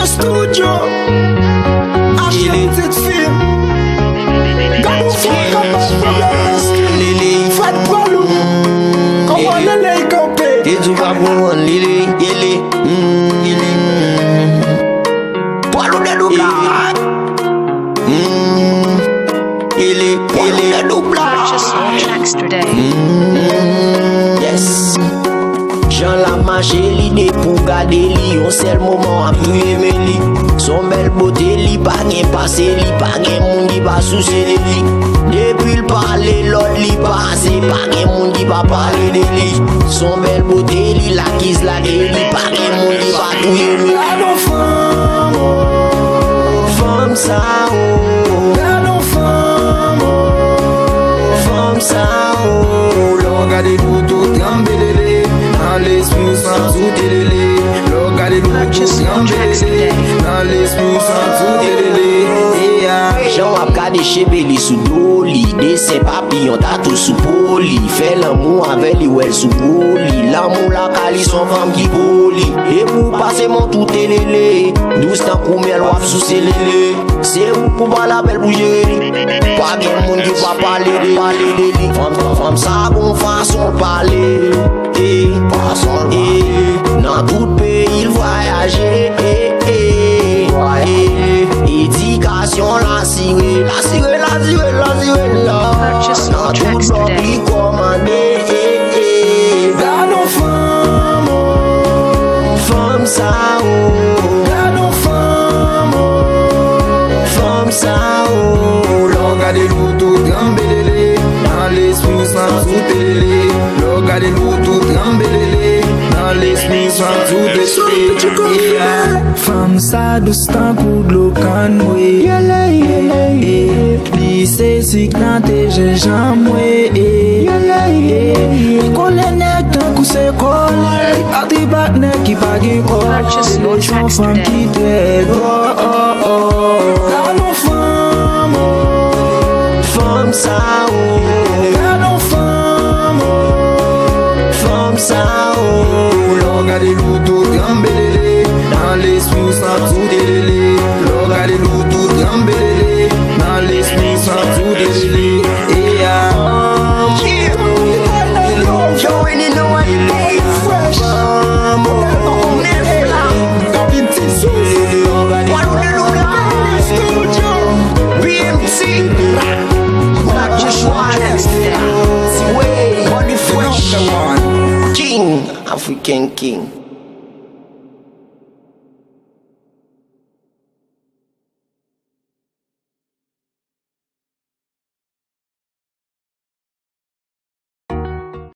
French Studio. Achille petite fille. Gabou fou, Lili. Fat Palou. Comment Lili campé? T'es du Gabou, Lili. Palou de Doubla. Palou de Doubla. Purchase your tracks today. Yes. Jean la marché l'idée pour garder li. On seul moment à tout aimer li. Son belle beauté li, pas gen passé li. Pas gen moun qui pas soucier de li. Depuis le parler l'autre li passé. Pas gen moun qui pas parler de li. Son belle beauté li, la kiss la li. Pas gen moun qui pas tout aimer. Gardons femme, Femme ça oh. gardons femme, Femme ça oh. regardez-nous tout trembler. Dans l'esprit sans tout télé. Regardez-nous tout trembler. Dans l'esprit sans tout télé. Jean a gardé chez Belly sous doli. Dessin papillon tatou sous poli. Fait l'amour avec lui ou elle sous poli. L'amour la cali son femme qui poli. Et pour passer mon tout télé. 12 ans pour miel wap sous célélé. C'est où pour pas la belle bouger. Pas de monde qui va parler de lui. Femme ça bon façon de parler. Dans tout pays il voyageait. Éducation la cirée. Purchase your Dans tout tracks bloc today. il commandait. Gardons femme, Femme ça oh. gardons femme, Femme ça oh. regardez-nous tout trembler. Dans l'esprit sans tout télé. Regardez-nous tout trembler. Dans l'esprit sans tout télé. Femme ça douce tant pour de l'eau canoué. Lycée si quand j'ai jamais. L'école est nette tant que c'est colle. Parti batne qui bague Purchase your tracks femme today. qui te gardons femme, Femme ça oh. gardons femme, Femme ça oh. regardez-nous tout trembler. Dans l'esprit sans tout délai. Regardez-nous tout trembler. Dans l'esprit sans tout délai. You already know what it is. Fresh. King, African King.